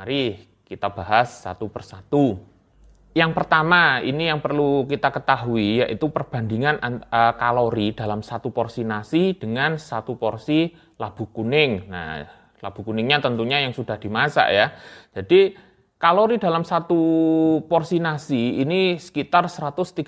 Mari kita bahas satu persatu. Yang pertama, ini yang perlu kita ketahui, yaitu perbandingan kalori dalam satu porsi nasi dengan satu porsi labu kuning. Nah, labu kuningnya tentunya yang sudah dimasak ya. Jadi, kalori dalam satu porsi nasi ini sekitar 135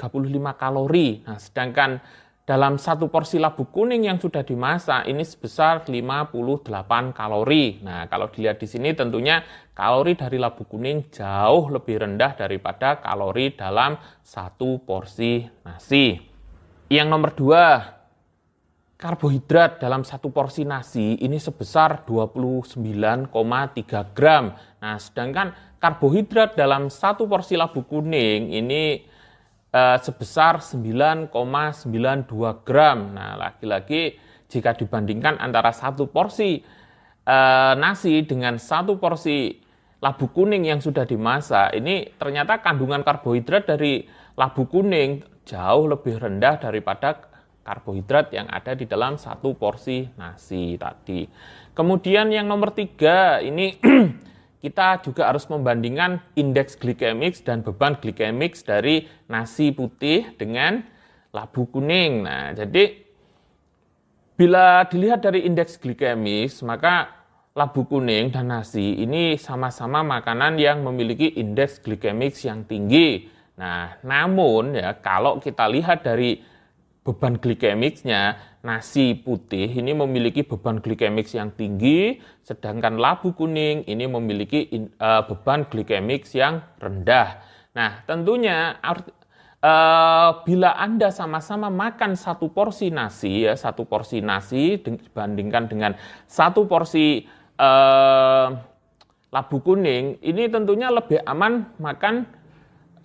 kalori. Nah, sedangkan dalam satu porsi labu kuning yang sudah dimasak ini sebesar 58 kalori. Nah, kalau dilihat di sini tentunya kalori dari labu kuning jauh lebih rendah daripada kalori dalam satu porsi nasi. Yang nomor 2, karbohidrat dalam satu porsi nasi ini sebesar 29,3 gram. Nah, sedangkan karbohidrat dalam satu porsi labu kuning ini sebesar 9,92 gram. Nah, lagi-lagi jika dibandingkan antara satu porsi nasi dengan satu porsi labu kuning yang sudah dimasak, ini ternyata kandungan karbohidrat dari labu kuning jauh lebih rendah daripada karbohidrat yang ada di dalam satu porsi nasi tadi. Kemudian yang nomor 3, ini kita juga harus membandingkan indeks glikemik dan beban glikemik dari nasi putih dengan labu kuning. Nah, jadi bila dilihat dari indeks glikemik, maka labu kuning dan nasi ini sama-sama makanan yang memiliki indeks glikemik yang tinggi. Nah, namun ya kalau kita lihat dari beban glikemiknya, nasi putih ini memiliki beban glikemik yang tinggi, sedangkan labu kuning ini memiliki beban glikemik yang rendah. Nah, tentunya bila Anda sama-sama makan satu porsi nasi, ya satu porsi nasi dibandingkan dengan satu porsi labu kuning, ini tentunya lebih aman makan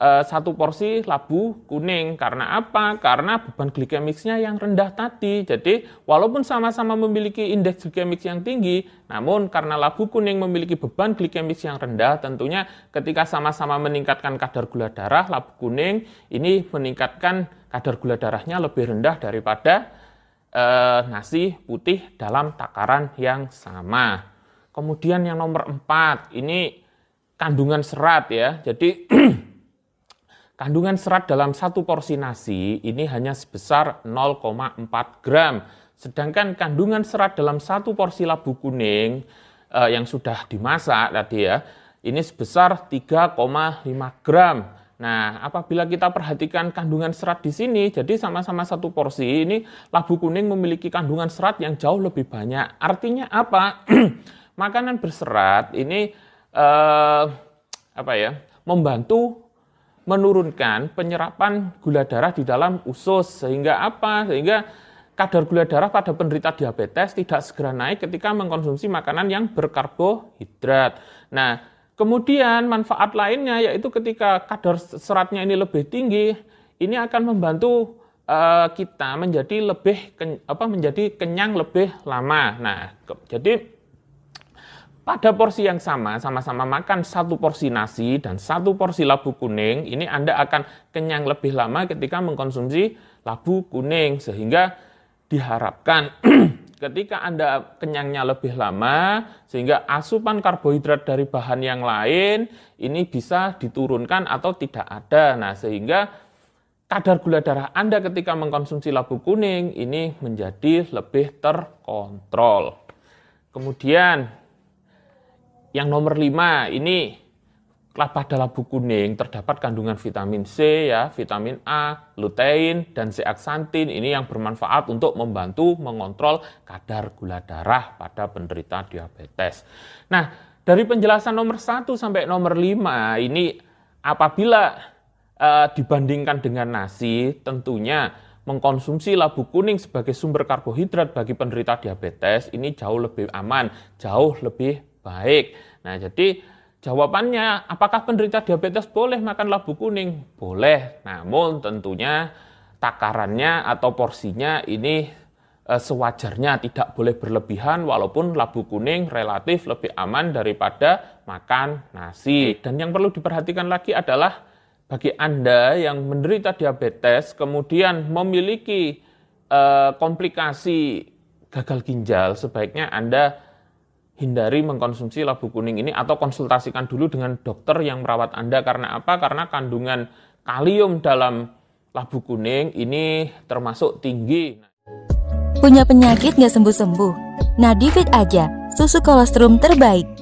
satu porsi labu kuning. Karena apa? Karena beban glikemiknya yang rendah tadi. Jadi walaupun sama-sama memiliki indeks glikemik yang tinggi, namun karena labu kuning memiliki beban glikemik yang rendah, tentunya ketika sama-sama meningkatkan kadar gula darah, labu kuning ini meningkatkan kadar gula darahnya lebih rendah daripada nasi putih dalam takaran yang sama. Kemudian yang nomor 4, ini kandungan serat ya. Jadi kandungan serat dalam satu porsi nasi ini hanya sebesar 0,4 gram. Sedangkan kandungan serat dalam satu porsi labu kuning yang sudah dimasak tadi ya, ini sebesar 3,5 gram. Nah, apabila kita perhatikan kandungan serat di sini, jadi sama-sama satu porsi ini labu kuning memiliki kandungan serat yang jauh lebih banyak. Artinya apa? Makanan berserat ini membantu menurunkan penyerapan gula darah di dalam usus. Sehingga apa? Sehingga kadar gula darah pada penderita diabetes tidak segera naik ketika mengkonsumsi makanan yang berkarbohidrat. Nah, kemudian manfaat lainnya yaitu ketika kadar seratnya ini lebih tinggi, ini akan membantu kita menjadi kenyang lebih lama. Nah, jadi pada porsi yang sama-sama makan satu porsi nasi dan satu porsi labu kuning, ini Anda akan kenyang lebih lama ketika mengkonsumsi labu kuning. Sehingga diharapkan ketika Anda kenyangnya lebih lama, sehingga asupan karbohidrat dari bahan yang lain ini bisa diturunkan atau tidak ada. Nah, sehingga kadar gula darah Anda ketika mengkonsumsi labu kuning ini menjadi lebih terkontrol. Kemudian yang nomor 5, ini pada labu kuning terdapat kandungan vitamin C, ya, vitamin A, lutein, dan zeaxanthin. Ini yang bermanfaat untuk membantu mengontrol kadar gula darah pada penderita diabetes. Nah, dari penjelasan nomor 1 sampai nomor 5, ini apabila dibandingkan dengan nasi, tentunya mengkonsumsi labu kuning sebagai sumber karbohidrat bagi penderita diabetes ini jauh lebih aman, jauh lebih baik. Nah, jadi jawabannya, apakah penderita diabetes boleh makan labu kuning? Boleh, namun tentunya takarannya atau porsinya ini sewajarnya, tidak boleh berlebihan, walaupun labu kuning relatif lebih aman daripada makan nasi. Dan yang perlu diperhatikan lagi adalah bagi Anda yang menderita diabetes kemudian memiliki komplikasi gagal ginjal, sebaiknya Anda hindari mengkonsumsi labu kuning ini atau konsultasikan dulu dengan dokter yang merawat Anda. Karena apa? Karena kandungan kalium dalam labu kuning ini termasuk tinggi. Punya penyakit nggak sembuh-sembuh? Nadifit aja, susu kolostrum terbaik.